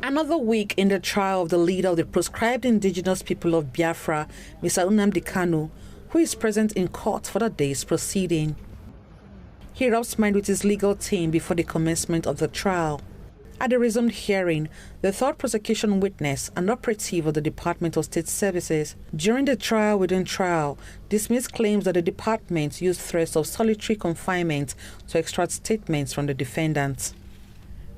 Another week in the trial of the leader of the proscribed indigenous people of Biafra, Mr. Nnamdi Kanu, who is present in court for the day's proceeding. He rubs mind with his legal team before the commencement of the trial. At the resumed hearing, the third prosecution witness, an operative of the Department of State Services, during the trial within trial, dismissed claims that the department used threats of solitary confinement to extract statements from the defendants.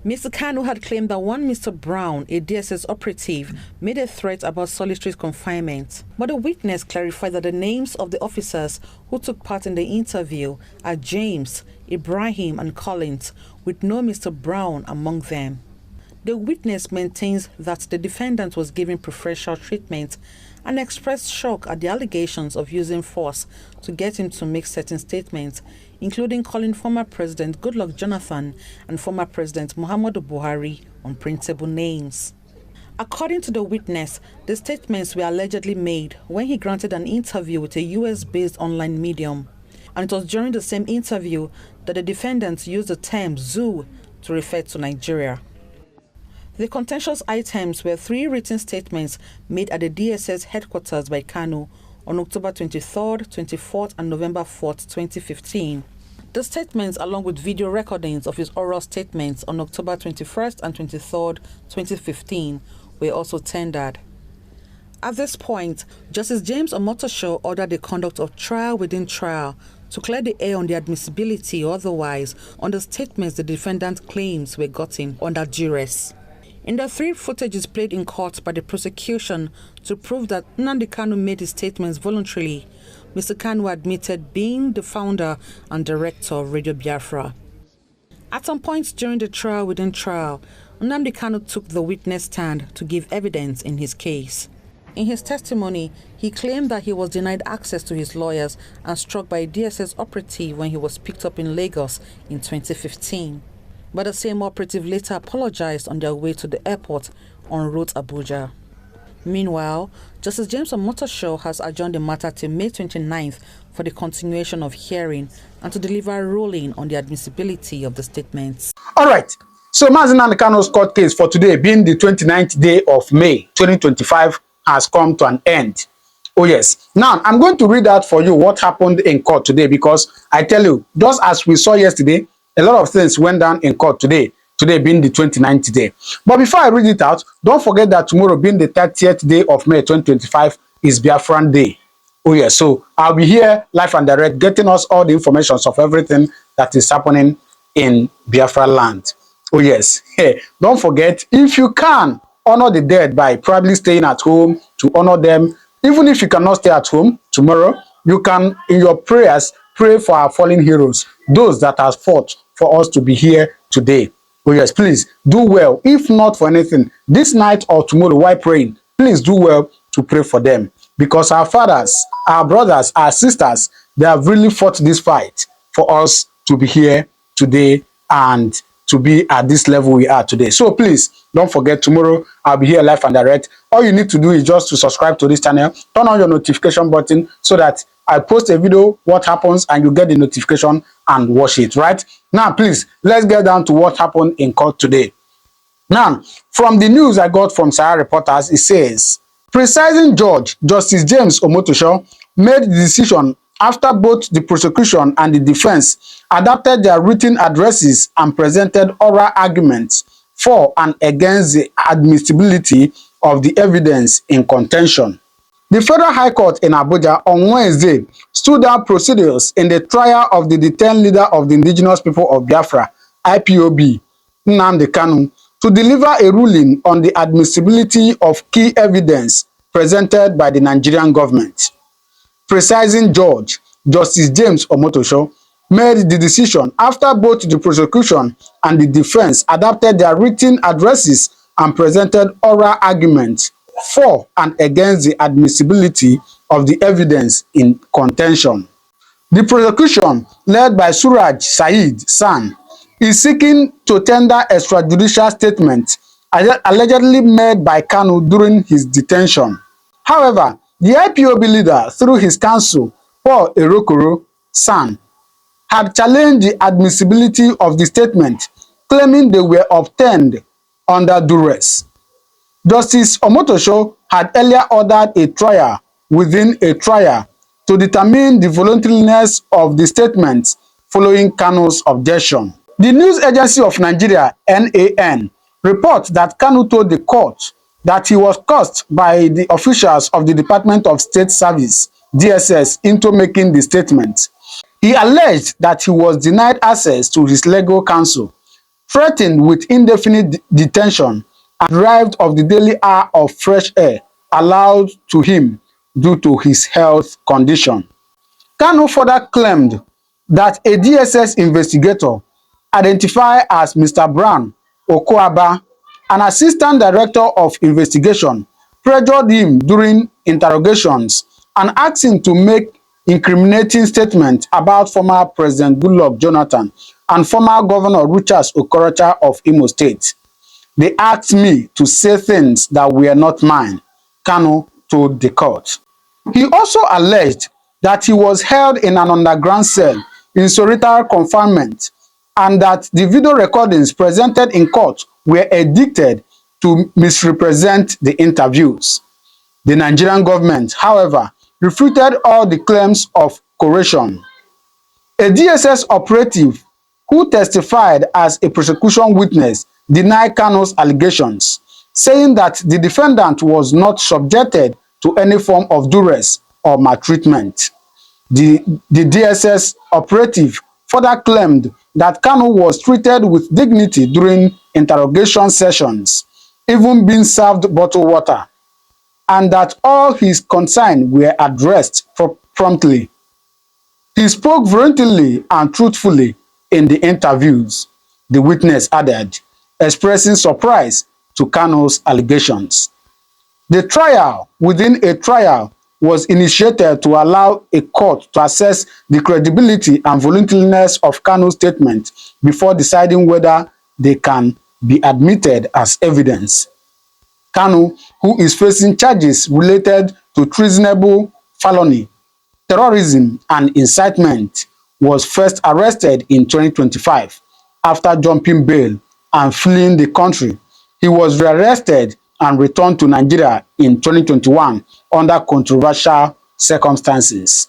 Mr. Kanu had claimed that one Mr. Brown, a DSS operative, made a threat about solitary confinement. But the witness clarified that the names of the officers who took part in the interview are James, Ibrahim, and Collins, with no Mr. Brown among them. The witness maintains that the defendant was given preferential treatment and expressed shock at the allegations of using force to get him to make certain statements, including calling former President Goodluck Jonathan and former President Muhammadu Buhari unprintable names. According to the witness, the statements were allegedly made when he granted an interview with a US-based online medium, and it was during the same interview that the defendants used the term zoo to refer to Nigeria. The contentious items were 3 written statements made at the DSS headquarters by Kanu on October 23rd, 24th, and November 4th, 2015. The statements, along with video recordings of his oral statements on October 21st and 23rd, 2015, were also tendered. At this point, Justice James Omotosho ordered the conduct of trial within trial to clear the air on the admissibility or otherwise on the statements the defendant claims were gotten under duress. In the 3 footages played in court by the prosecution to prove that Nnamdi Kanu made his statements voluntarily, Mr. Kanu admitted being the founder and director of Radio Biafra. At some points during the trial within trial, Nnamdi Kanu took the witness stand to give evidence in his case. In his testimony, he claimed that he was denied access to his lawyers and struck by a DSS operative when he was picked up in Lagos in 2015. But the same operative later apologized on their way to the airport en route Abuja. Meanwhile, Justice James Omotosho has adjourned the matter till May 29th for the continuation of hearing and to deliver a ruling on the admissibility of the statements. All right. So Nnamdi Kanu's court case for today, being the 29th day of May 2025, has come to an end. Oh yes. Now, I'm going to read out for you what happened in court today, because I tell you, just as we saw yesterday, a lot of things went down in court today being the 29th day. But before I read it out, don't forget that tomorrow, being the 30th day of May 2025, is Biafran Day. Oh yes, so I'll be here live and direct, getting us all the information of everything that is happening in Biafra land. Oh yes, hey, don't forget, if you can, honor the dead by probably staying at home to honor them. Even if you cannot stay at home tomorrow, you can, in your prayers, pray for our fallen heroes, those that have fought for us to be here today. Oh yes, please do well. If not for anything, this night or tomorrow while praying, please do well to pray for them, because our fathers, our brothers, our sisters, they have really fought this fight for us to be here today and to be at this level we are today. So please don't forget, tomorrow I'll be here live and direct. All you need to do is just to subscribe to this channel, turn on your notification button so that I post a video, what happens, and you get the notification and watch it, right? Now, please, let's get down to what happened in court today. Now, from the news I got from Sarah Reporters, it says, Presiding Judge Justice James Omotosho made the decision after both the prosecution and the defense adapted their written addresses and presented oral arguments for and against the admissibility of the evidence in contention. The Federal High Court in Abuja on Wednesday stood out proceedings in the trial of the detained leader of the indigenous people of Biafra, IPOB, Nnamdi Kanu, to deliver a ruling on the admissibility of key evidence presented by the Nigerian government. Presiding Judge Justice James Omotosho made the decision after both the prosecution and the defense adapted their written addresses and presented oral arguments for and against the admissibility of the evidence in contention. The prosecution, led by Suraj Said San, is seeking to tender extrajudicial statements allegedly made by Kanu during his detention. However, the IPOB leader, through his counsel, Paul Erokoro San, had challenged the admissibility of the statement, claiming they were obtained under duress. Justice Omotosho had earlier ordered a trial within a trial to determine the voluntariness of the statements following Kanu's objection. The News Agency of Nigeria, NAN, reports that Kanu told the court that he was coerced by the officials of the Department of State Service, DSS, into making the statement. He alleged that he was denied access to his legal counsel, threatened with indefinite detention, and deprived of the daily hour of fresh air allowed to him due to his health condition. Kanu further claimed that a DSS investigator identified as Mr. Brown Okoaba, an assistant director of investigation, pressured him during interrogations and asked him to make incriminating statements about former President Goodluck Jonathan and former Governor Rochas Okorocha of Imo State. They asked me to say things that were not mine, Kanu told the court. He also alleged that he was held in an underground cell in solitary confinement and that the video recordings presented in court were edited to misrepresent the interviews. The Nigerian government, however, refuted all the claims of coercion. A DSS operative who testified as a prosecution witness denied Kanu's allegations, saying that the defendant was not subjected to any form of duress or maltreatment. The DSS operative further claimed that Kanu was treated with dignity during interrogation sessions, even being served bottled water, and that all his concerns were addressed promptly. He spoke voluntarily and truthfully in the interviews, the witness added, expressing surprise to Kanu's allegations. The trial within a trial was initiated to allow a court to assess the credibility and voluntariness of Kanu's statement before deciding whether they can be admitted as evidence. Kanu, who is facing charges related to treasonable felony, terrorism, and incitement, was first arrested in 2025 after jumping bail and fleeing the country. He was rearrested and returned to Nigeria in 2021 under controversial circumstances.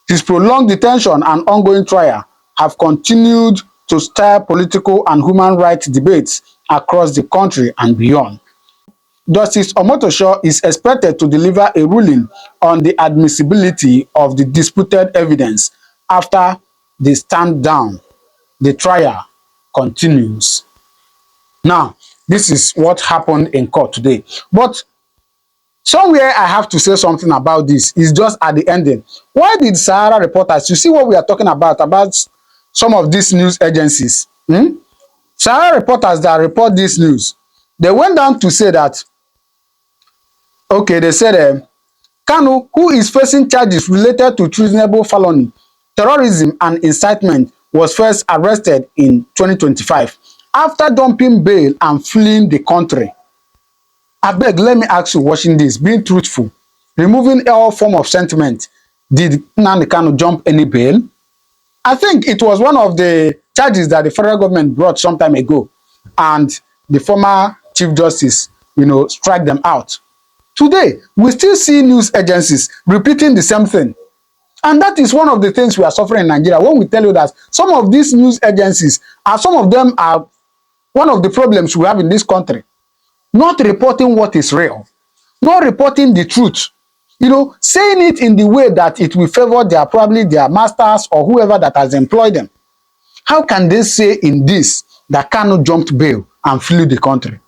His prolonged detention and ongoing trial have continued to stir political and human rights debates across the country and beyond. Justice Omotosho is expected to deliver a ruling on the admissibility of the disputed evidence after they stand down. The trial continues. Now, this is what happened in court today. But somewhere I have to say something about this. It's just at the ending. Why did Sahara reporters, you see what we are talking about some of these news agencies? Sahara reporters that report this news, they went down to say that, okay, they said, Kanu, who is facing charges related to treasonable felony, terrorism, and incitement, was first arrested in 2025 after dumping bail and fleeing the country. Abeg, let me ask you, watching this, being truthful, removing all form of sentiment, did Nnamdi Kanu jump any bail? I think it was one of the charges that the federal government brought some time ago, and the former Chief Justice, strike them out. Today, we still see news agencies repeating the same thing. And that is one of the things we are suffering in Nigeria. When we tell you that some of these news agencies, some of them are one of the problems we have in this country. Not reporting what is real, not reporting the truth, saying it in the way that it will favor probably their masters or whoever that has employed them. How can they say in this that Kanu jumped bail and flew the country?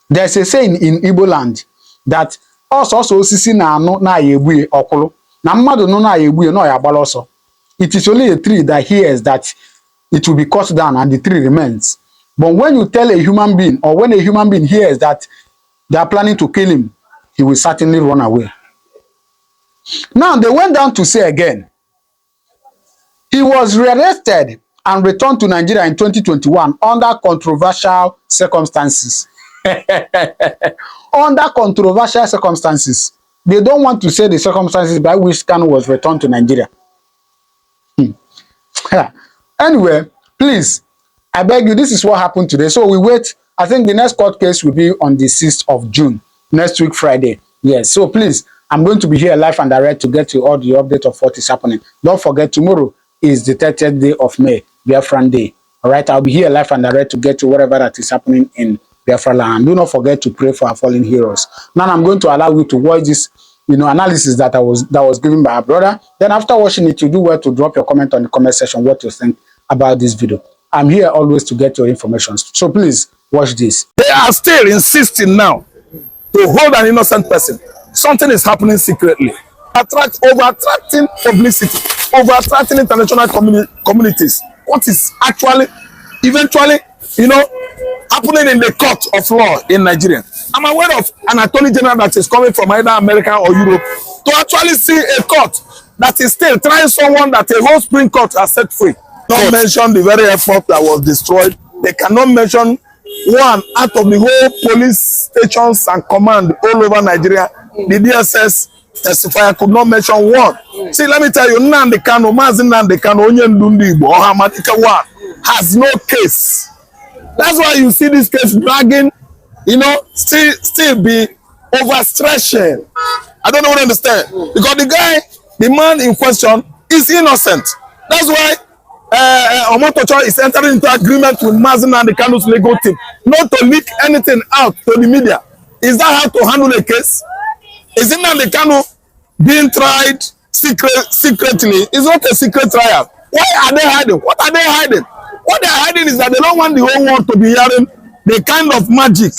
There's a saying in Igbo land that also osisi na anu na ayegbuye okulu na mmadu no na ayegbuye no ya gbala oso. It is only a tree that hears that it will be cut down and the tree remains. But when you tell a human being, or when a human being hears that they are planning to kill him, he will certainly run away. Now, they went down to say again, he was rearrested and returned to Nigeria in 2021 under controversial circumstances. Under controversial circumstances. They don't want to say the circumstances by which Kanu was returned to Nigeria. Anyway, please, I beg you, this is what happened today. So we wait I think the next court case will be on the 6th of June, next week, Friday. Yes, so please, I'm going to be here live and direct to get you all the update of what is happening. Don't forget, tomorrow is the 30th day of May, Biafran Day. All right, I'll be here live and direct to get you whatever that is happening in Biafra land. Do not forget to pray for our fallen heroes. Now I'm going to allow you to watch this, analysis that was given by our brother. Then after watching it, you do well to drop your comment on the comment section what you think about this video. I'm here always to get your information. So please watch this. They are still insisting now to hold an innocent person. Something is happening secretly. Over-attracting publicity, over-attracting international communities. What is actually, eventually, happening in the court of law in Nigeria. I'm aware of an attorney general that is coming from either America or Europe to actually see a court that is still trying someone that a whole Supreme Court has set free. Don't mention the very airport that was destroyed. They cannot mention one out of the whole police stations and command all over Nigeria. The DSS testifier could not mention one. See, let me tell you, Nnamdi Kanu, Nnamdi Kanu, onye ndundi Igbo, Ohamadike one, has no case. That's why you see this case dragging, still be overstretching. I don't know what I understand. Because the man in question is innocent. That's why Omotocho is entering into agreement with Nnamdi Kanu's legal team not to leak anything out to the media. Is that how to handle a case? Is Nnamdi Kanu being tried secretly? It's not a secret trial. Why are they hiding? What are they hiding? What they are hiding is that they don't want the whole world to be hearing the kind of magic,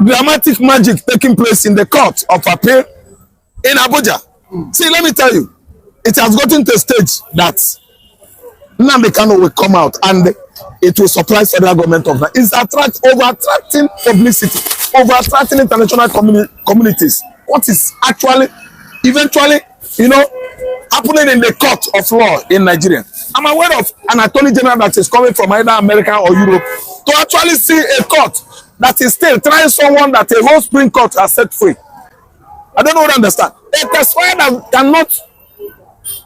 dramatic magic taking place in the court of appeal in Abuja. See, let me tell you, it has gotten to a stage that Nnamdi Kanu will come out and it will surprise federal government of that. It's over-attracting publicity, over-attracting international communities. What is actually, eventually, happening in the court of law in Nigeria. I'm aware of an attorney general that is coming from either America or Europe to actually see a court that is still trying someone that a whole Supreme Court has set free. I don't know what I understand. A testifier that cannot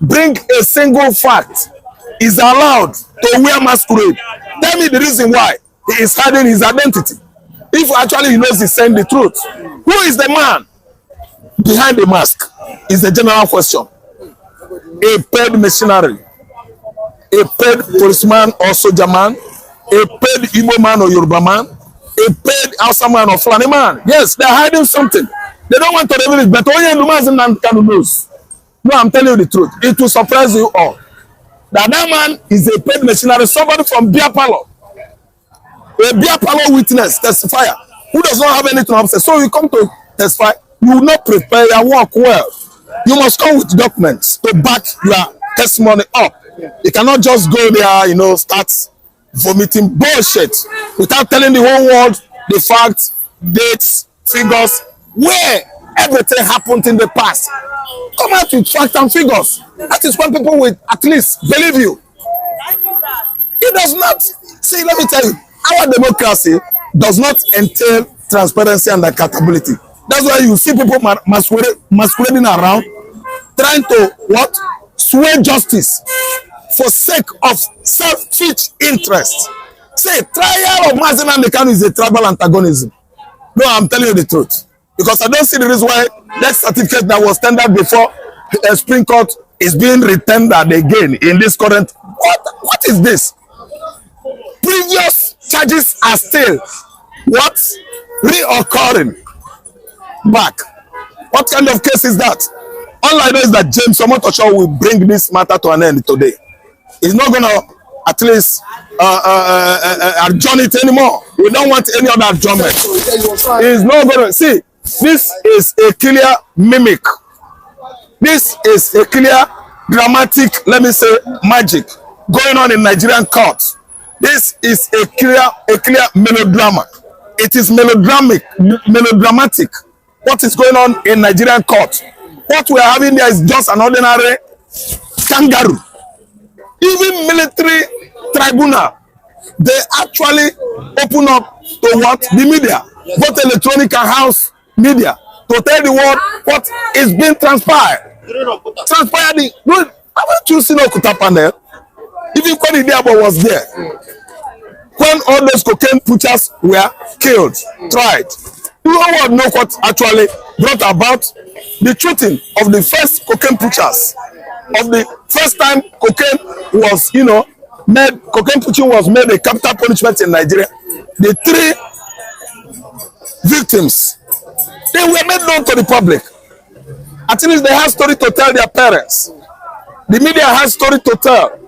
bring a single fact is allowed to wear masquerade. Tell me the reason why he is hiding his identity. If actually he knows he's saying the truth. Who is the man behind the mask is the general question. A paid mercenary, a paid policeman or soldier man, a paid Igbo man or Yoruba man, a paid Hausa man or Fulani man. Yes, they're hiding something. They don't want to reveal it, but only Nnamdi Kanu knows. No, I'm telling you the truth. It will surprise you all. That man is a paid mercenary, somebody from Biafra, a Biafra witness, testifier, who does not have anything to say. So you come to testify, you will not prepare your work well. You must come with documents to back your testimony up. You cannot just go there, start vomiting bullshit without telling the whole world the facts, dates, figures, where everything happened in the past. Come out with facts and figures. That is when people will at least believe you. It does not. See, let me tell you, our democracy does not entail transparency and accountability. That's why you see people masquerading around, trying to sway justice for sake of selfish interest. Say, trial of Nnamdi Kanu is a tribal antagonism. No, I'm telling you the truth. Because I don't see the reason why that certificate that was tendered before the Supreme Court is being retendered again in this current. What is this? Previous charges are still reoccurring back. What kind of case is that? All I know is that James Omotocho will bring this matter to an end today. He's not going to at least adjourn it anymore. We don't want any other adjournment. He's not going to. See, this is a clear mimic. This is a clear dramatic, let me say, magic going on in Nigerian courts. This is a clear melodrama. It is melodramatic. What is going on in Nigerian court? What we are having there is just an ordinary kangaroo. Even military tribunal, they actually open up to the media, both electronic and house media, to tell the world what is being transpired. Haven't you seen Okuta panel? Even when the Diabo was there, when all those cocaine pushers were killed, tried. You know what actually brought about the shooting of the first cocaine pushers, of the first time cocaine was, cocaine pushing was made a capital punishment in Nigeria. The 3 victims, they were made known to the public. At least they had story to tell their parents. The media had story to tell.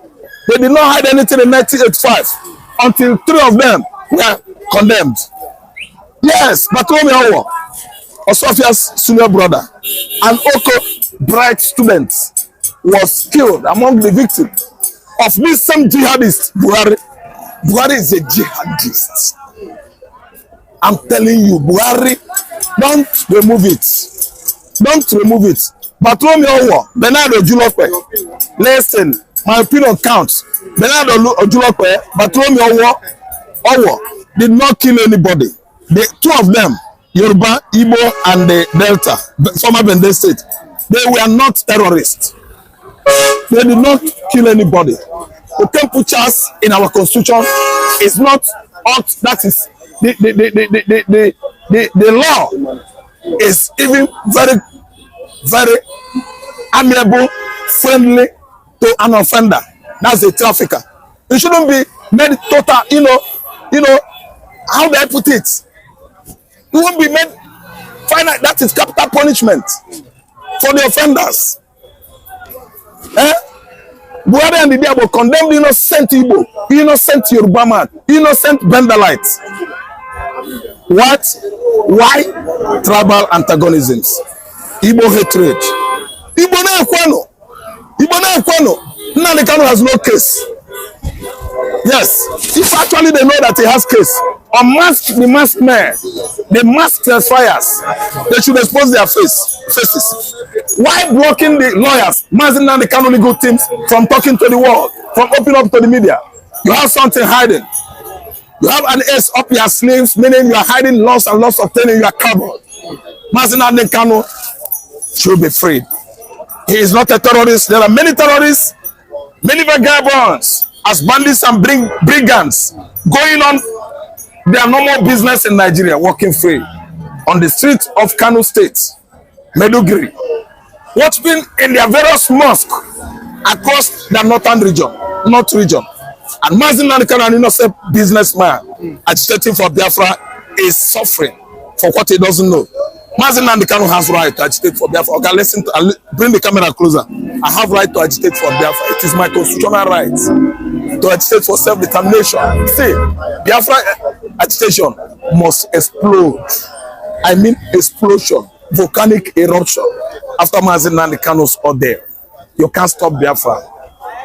They did not hide anything in 1985 until 3 of them were condemned. Yes, Bartholomew Owo, Osofia's senior brother, and Oko, bright student, was killed among the victims of this same jihadist, Buhari. Buhari is a jihadist. I'm telling you, Buhari, don't remove it. Don't remove it. Bartholomew Owo, Bernardo Ojulope, listen, my opinion counts. Bernardo Ojulope, Bartholomew Owo did not kill anybody. The 2 of them, Yoruba, Igbo, and the Delta, former Bende State, they were not terrorists. They did not kill anybody. Cocaine pushers in our constitution is not ought. That is the law is even very, very amiable, friendly to an offender. That's a trafficker. It shouldn't be made total. How do I put it? It won't be made final. That is capital punishment for the offenders. Buhari and the Diabo condemned innocent Igbo, innocent Yoruba man, innocent Benderlites. What? Why? Tribal antagonisms. Igbo hatred. Igbo na Ekwano. Nnamdi Kanu has no case. Yes, if actually they know that he has case, unmask the masked men, the masked fires, they should expose their faces. Why blocking the lawyers, Nnamdi Kanu legal teams from talking to the world, from opening up to the media? You have something hiding. You have an ace up your sleeves, meaning you are hiding lots and lots of things in your cupboard. Nnamdi Kanu should be freed. He is not a terrorist. There are many terrorists, many vagabonds, as bandits and brigands going on their normal business in Nigeria, walking free on the streets of Kano State, Maiduguri, worshiping in their various mosques across the north region. And Nnamdi Kanu, an innocent businessman agitating for Biafra, is suffering for what he doesn't know. Nnamdi Kanu has right to agitate for Biafra. Okay, listen, bring the camera closer. I have right to agitate for Biafra. It is my constitutional right to agitate for self-determination. See, Biafra agitation must explode. I mean explosion, volcanic eruption after Nnamdi Kanu's order. You can't stop Biafra.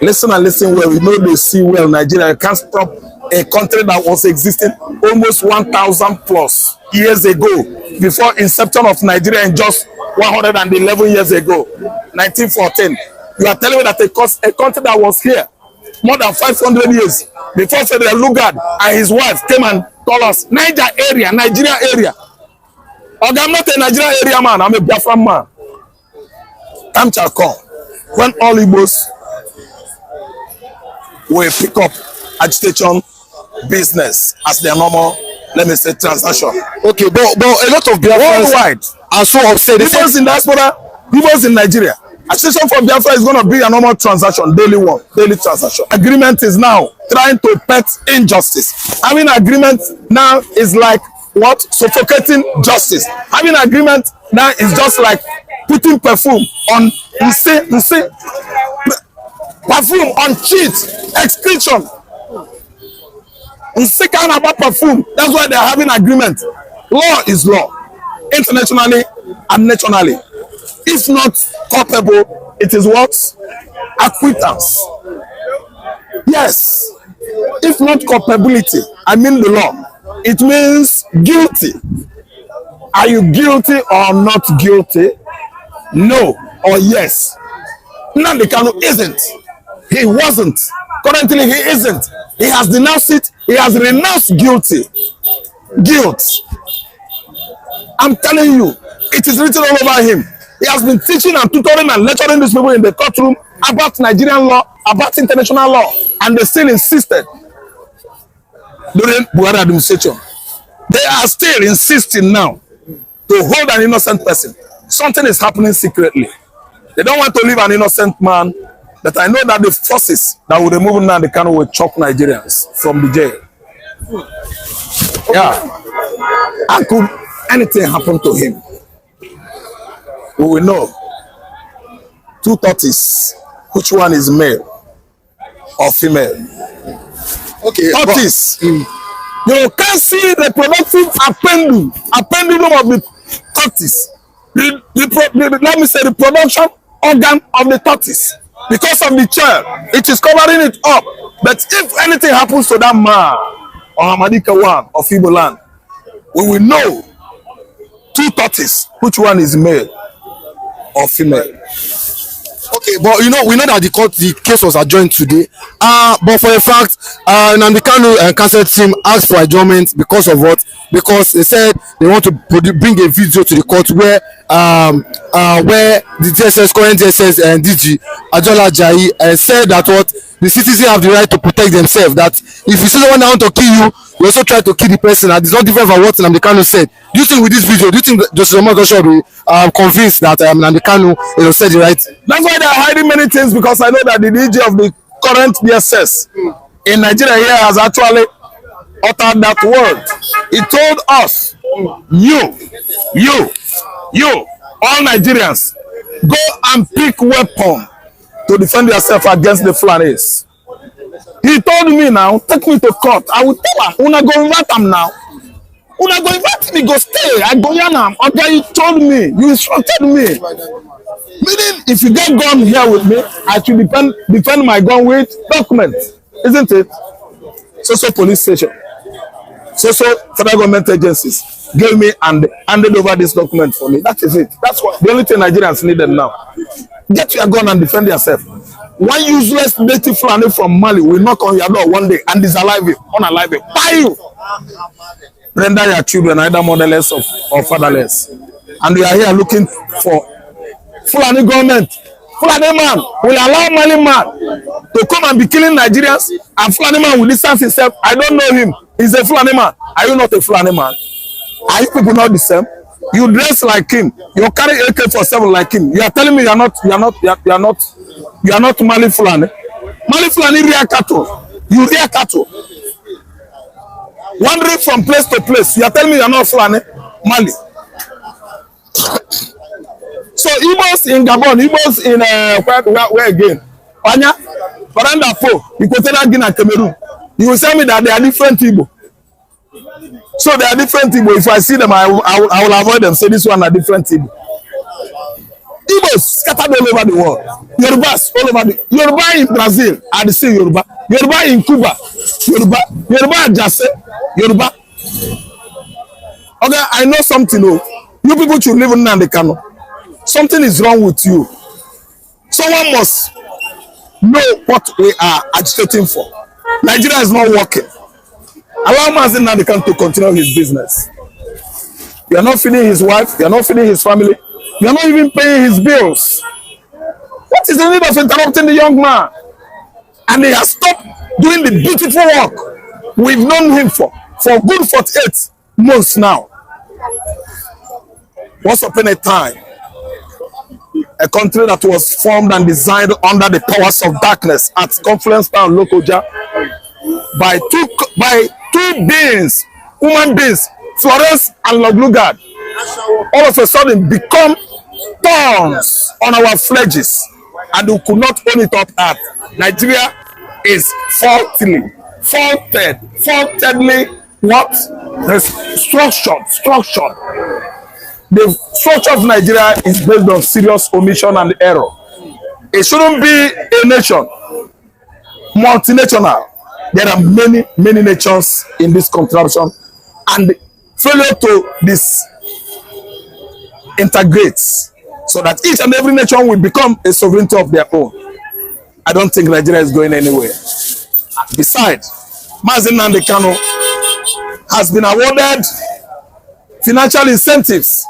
Listen and listen well. We know they see well Nigeria. You can't stop a country that was existing almost 1,000 plus years ago, before inception of Nigeria, in just 111 years ago, 1914. You are telling me that a country that was here more than 500 years before Federal Lugard and his wife came and told us, Nigeria area. Okay, I'm not a Nigeria area man, I'm a Biafra man. Time shall come when all Igbos will pick up agitation business as their normal, let me say, transaction. Okay, but a lot of Biafrans worldwide are so upset. People in diaspora, people in Nigeria, agitation for Biafra is going to be a normal transaction, daily transaction. Agreement is now trying to pet injustice. Having agreement now is like what? Suffocating justice. Having agreement now is just like putting perfume on perfume on cheat, excretion. Second about perfume. That's why they're having agreement. Law is law, internationally and nationally. If not culpable, it is what? Acquittance. Yes. If not culpability, I mean the law. It means guilty. Are you guilty or not guilty? No or yes. Nnamdi Kanu isn't. He wasn't. Currently, he isn't. He has denounced it. He has renounced guilty. Guilt. I'm telling you, it is written all over him. He has been teaching and tutoring and lecturing these people in the courtroom about Nigerian law, about international law, and they still insisted. during Buhari administration. They are still insisting now to hold an innocent person. Something is happening secretly. They don't want to leave an innocent man, but I know that the forces that will remove Nnamdi Kanu will chop Nigerians from the jail. Yeah. And could anything happen to him, we will know. Two tortoises, which one is male or female? Okay. Tortoise. You can see the reproductive appendulum of the tortoise. Let me say the production organ of the tortoise. Because of the child, it is covering it up. But if anything happens to that man or Amadika one of Igbo land, we will know two tortoises, which one is male or female. Okay, but you know, we know that the case was adjourned today. But for a fact, Nnamdi Kanu counsel team asked for adjournment because of what? Because they said they want to bring a video to the court where the DSS, current DSS and DG Ajola Ajayi said that what the citizens have the right to protect themselves. That if you see someone that want to kill you, you also try to kill the person. And it's not different from what Nnamdi Kanu said. Do you think with this video, do you think Justice Omotoso will be convinced that Nnamdi Kanu said the right? That's why they are hiding many things, because I know that the DG of the current DSS in Nigeria here has actually uttered that word. He told us, you, all Nigerians, go and pick weapon to defend yourself against the Fulanis. He told me now, take me to court. I will tell her, una go invite him now. Una go invite me, go stay. I go yanam. Okay, you told me, you instructed me. Meaning, if you get gun here with me, I should defend my gun with documents, isn't it? So police station, so federal government agencies gave me and handed over this document for me. That is it. That's what the only thing Nigerians needed now. Get your gun and defend yourself. One useless native Fulani from Mali will knock on your door one day and disalive you, unalive you, buy you. Render your children either motherless or fatherless. And we are here looking for Fulani government. Fulani man will allow Mali man to come and be killing Nigerians, and Fulani man will distance himself. I don't know him. He's a Fulani man. Are you not a Fulani man? Are you people not the same? You dress like him. You carry AK-47 like him. You are telling me you are not Mali Fulani. Mali Fulani rear cattle. You rear cattle. Wandering from place to place. You are telling me you are not Fulani Mali. So Igbos in Gabon, Igbos in where again? Anya, Baranda Po, Equatorial Guinea, Cameroon. You will tell me that they are different Igbo. So they are different Igbo. If I see them, I will avoid them. Say this one are different Igbo. Igbos scattered all over the world. Yorubas all over the Yoruba in Brazil are the same Yoruba. Yoruba in Cuba, Yoruba Jase, Yoruba. Okay, I know something. Oh, you people should live in Nnamdi Kanu. Something is wrong with you. Someone must know what we are agitating for. Nigeria is not working. Allow Nnamdi Kanu to continue his business. You are not feeding his wife. You are not feeding his family. You are not even paying his bills. What is the need of interrupting the young man? And he has stopped doing the beautiful work we've known him for good 48 months now. Once upon a time, a country that was formed and designed under the powers of darkness at Confluence Town, Lokoja, by two beings, human beings, Florence and Loglugard, all of a sudden become thorns on our fledges, and we could not own it up at. Nigeria is faultedly what? Structured. The structure of Nigeria is based on serious omission and error. It shouldn't be a nation, multinational. There are many nations in this contraption, and failure to integrate so that each and every nation will become a sovereignty of their own. I don't think Nigeria is going anywhere. Besides, Nnamdi Kanu has been awarded financial incentives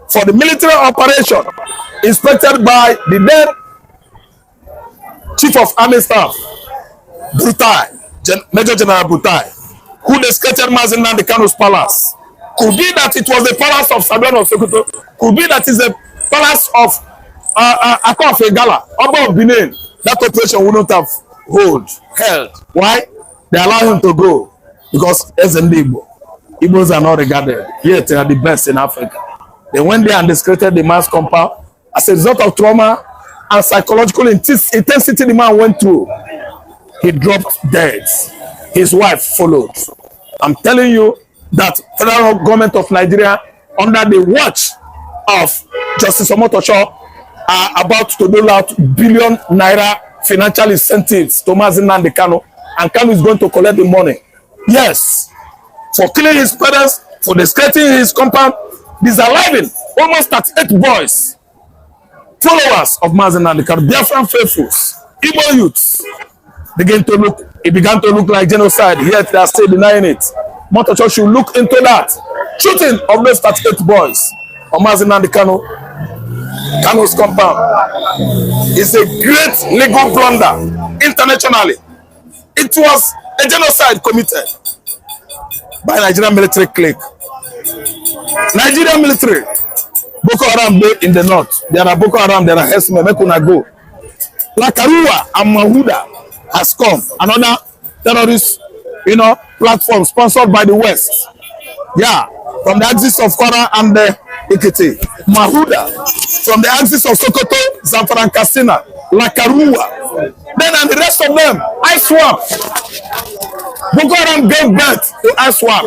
for the military operation inspected by the then Chief of Army Staff, Major General Butai. who desecrated Nnamdi Kanu's palace. Could be that it was the palace of Sabian of Sokoto. Could be that it's the palace of Akwa Gala, Oba of Benin. That operation wouldn't have held. Why? They allow him to go because as an Igbo, Igbos are not regarded. Yet they are the best in Africa. They went there and desecrated the man's compound. As a result of trauma and psychological intensity the man went through, he dropped dead. His wife followed. I'm telling you that federal government of Nigeria, under the watch of Justice Omotosho, are about to dole out billion naira financial incentives to Nnamdi Kanu, and Kanu is going to collect the money. Yes, for killing his parents, for desecrating his compound, disaliving almost 38 boys, followers of Nnamdi Kanu, Biafran faithfuls, Igbo youths. It began to look like genocide, yet they are still denying it. Motosho should look into that. Shooting of those 38 boys on Nnamdi Kanu's compound is a great legal blunder internationally. It was a genocide committed by Nigerian military clique. Nigerian military, Boko Haram in the north. There are Boko Haram, there are Hesme, Mekuna go. Lakarua and Mahuda has come, another terrorist, platform sponsored by the West. Yeah, from the axis of Kwara and the Ikiti. Mahuda, from the axis of Sokoto, Zamfara and Katsina. Lakarua. Then and the rest of them, ISWAP. Boko Haram gave birth to ISWAP.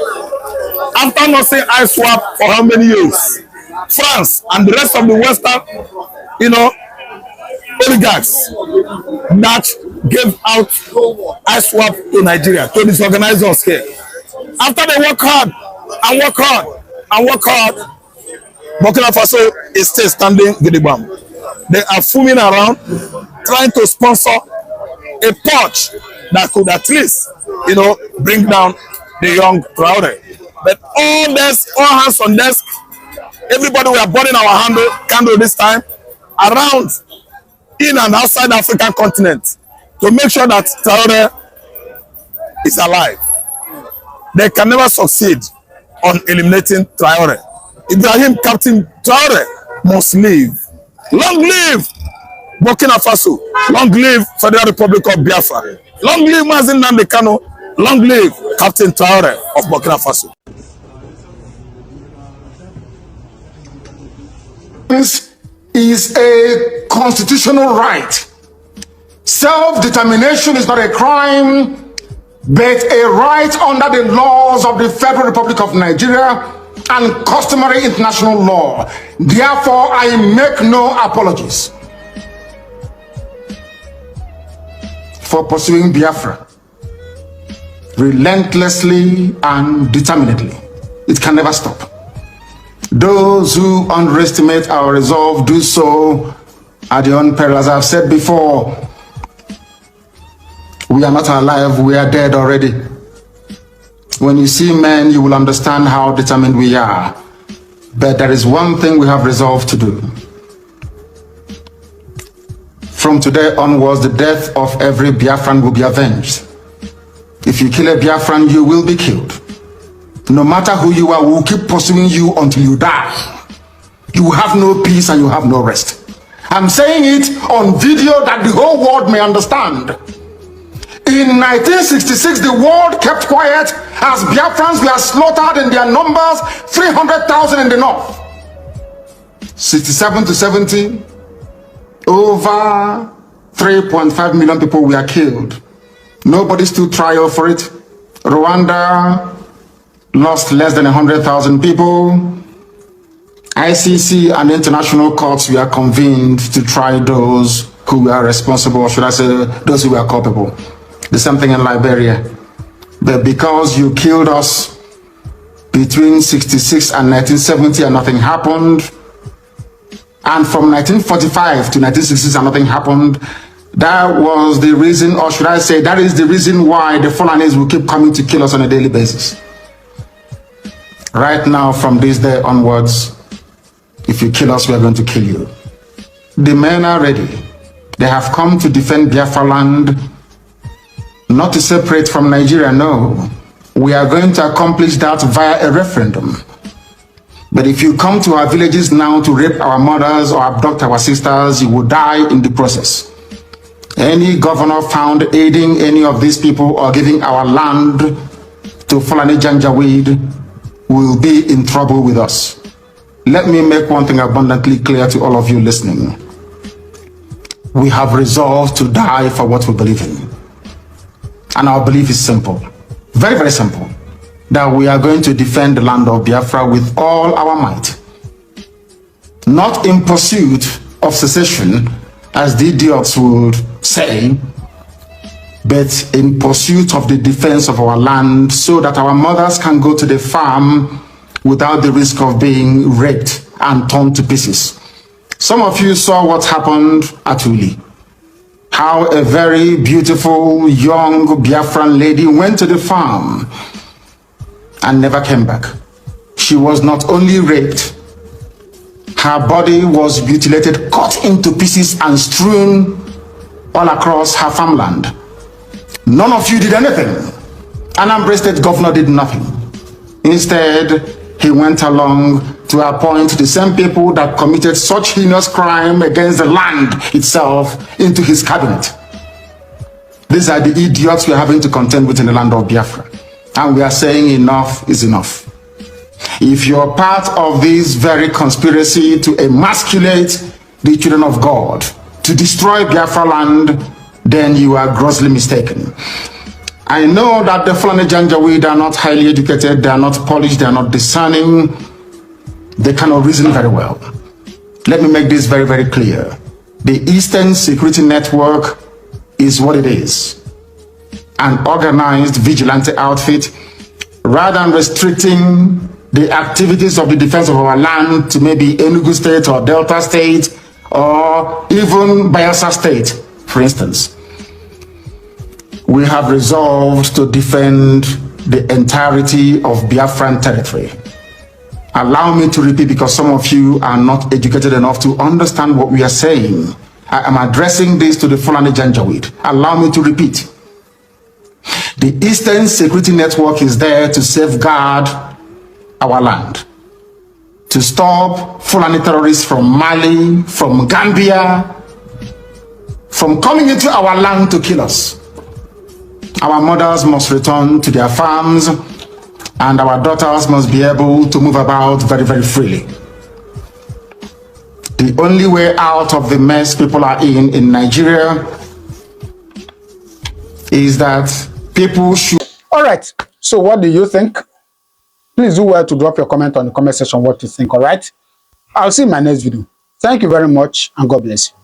After not saying ISWAP for how many years? France and the rest of the Western, oligarchs that gave out ISWAP to Nigeria, to disorganize us here. After they work hard, Burkina Faso is still standing gidigam. They are fooling around, trying to sponsor a purge that could at least, bring down the young Traore. But all hands on desk, everybody we are burning our candle this time around in and outside the African continent to make sure that Traore is alive. They can never succeed on eliminating Traore. Ibrahim Captain Traore must leave. Long live Burkina Faso. Long live Federal Republic of Biafra. Long live Nnamdi Kanu. Long live Captain Traore of Burkina Faso. This is a constitutional right. Self-determination is not a crime, but a right under the laws of the Federal Republic of Nigeria and customary international law. Therefore, I make no apologies for pursuing Biafra relentlessly and determinedly. It can never stop. Those who underestimate our resolve do so at their own peril. As I've said before, we are not alive, we are dead already. When you see men, you will understand how determined we are. But there is one thing we have resolved to do. From today onwards, the death of every Biafran will be avenged. If you kill a Biafran, you will be killed. No matter who you are, we will keep pursuing you until you die. You have no peace and you have no rest. I'm saying it on video that the whole world may understand. In 1966, the world kept quiet as Biafrans were slaughtered in their numbers, 300,000 in the north. 67 to 70, over 3.5 million people were killed. Nobody stood trial for it. Rwanda lost less than 100,000 people. ICC and international courts were convened to try those who were responsible, or should I say those who were culpable. The same thing in Liberia. But because you killed us between 66 and 1970 and nothing happened, and from 1945 to 1966 and nothing happened, that was the reason, or should I say, that is the reason why the Fulanis will keep coming to kill us on a daily basis. Right now, from this day onwards, if you kill us, we are going to kill you. The men are ready. They have come to defend Biafra land, not to separate from Nigeria, no. We are going to accomplish that via a referendum. But if you come to our villages now to rape our mothers or abduct our sisters, you will die in the process. Any governor found aiding any of these people or giving our land to Fulani Janjaweed will be in trouble with us. Let me make one thing abundantly clear to all of you listening. We have resolved to die for what we believe in. And our belief is simple, very, very simple, that we are going to defend the land of Biafra with all our might. Not in pursuit of secession, as the idiots would say, but in pursuit of the defense of our land so that our mothers can go to the farm without the risk of being raped and torn to pieces. Some of you saw what happened at Uli. How a very beautiful young Biafran lady went to the farm and never came back. She was not only raped, her body was mutilated, cut into pieces and strewn all across her farmland. None of you did anything. Anambra State governor did nothing. Instead, he went along to appoint the same people that committed such heinous crime against the land itself into his cabinet. These are the idiots we are having to contend with in the land of Biafra. And we are saying enough is enough. If you're part of this very conspiracy to emasculate the children of God, to destroy Biafra land, then you are grossly mistaken. I know that the Fulani Janjaweed are not highly educated, they are not polished, they are not discerning, they cannot reason very well. Let me make this very, very clear. The Eastern Security Network is what it is. An organized vigilante outfit, rather than restricting the activities of the defense of our land to maybe Enugu State or Delta State or even Bayelsa State, for instance. We have resolved to defend the entirety of Biafran territory. Allow me to repeat, because some of you are not educated enough to understand what we are saying. I am addressing this to the Fulani Janjaweed. Allow me to repeat. The Eastern Security Network is there to safeguard our land, to stop Fulani terrorists from Mali, from Gambia, from coming into our land to kill us. Our mothers must return to their farms, and our daughters must be able to move about very, very freely. The only way out of the mess people are in Nigeria is that people should... All right. So what do you think? Please do well to drop your comment on the comment section what you think, all right? I'll see you in my next video. Thank you very much, and God bless you.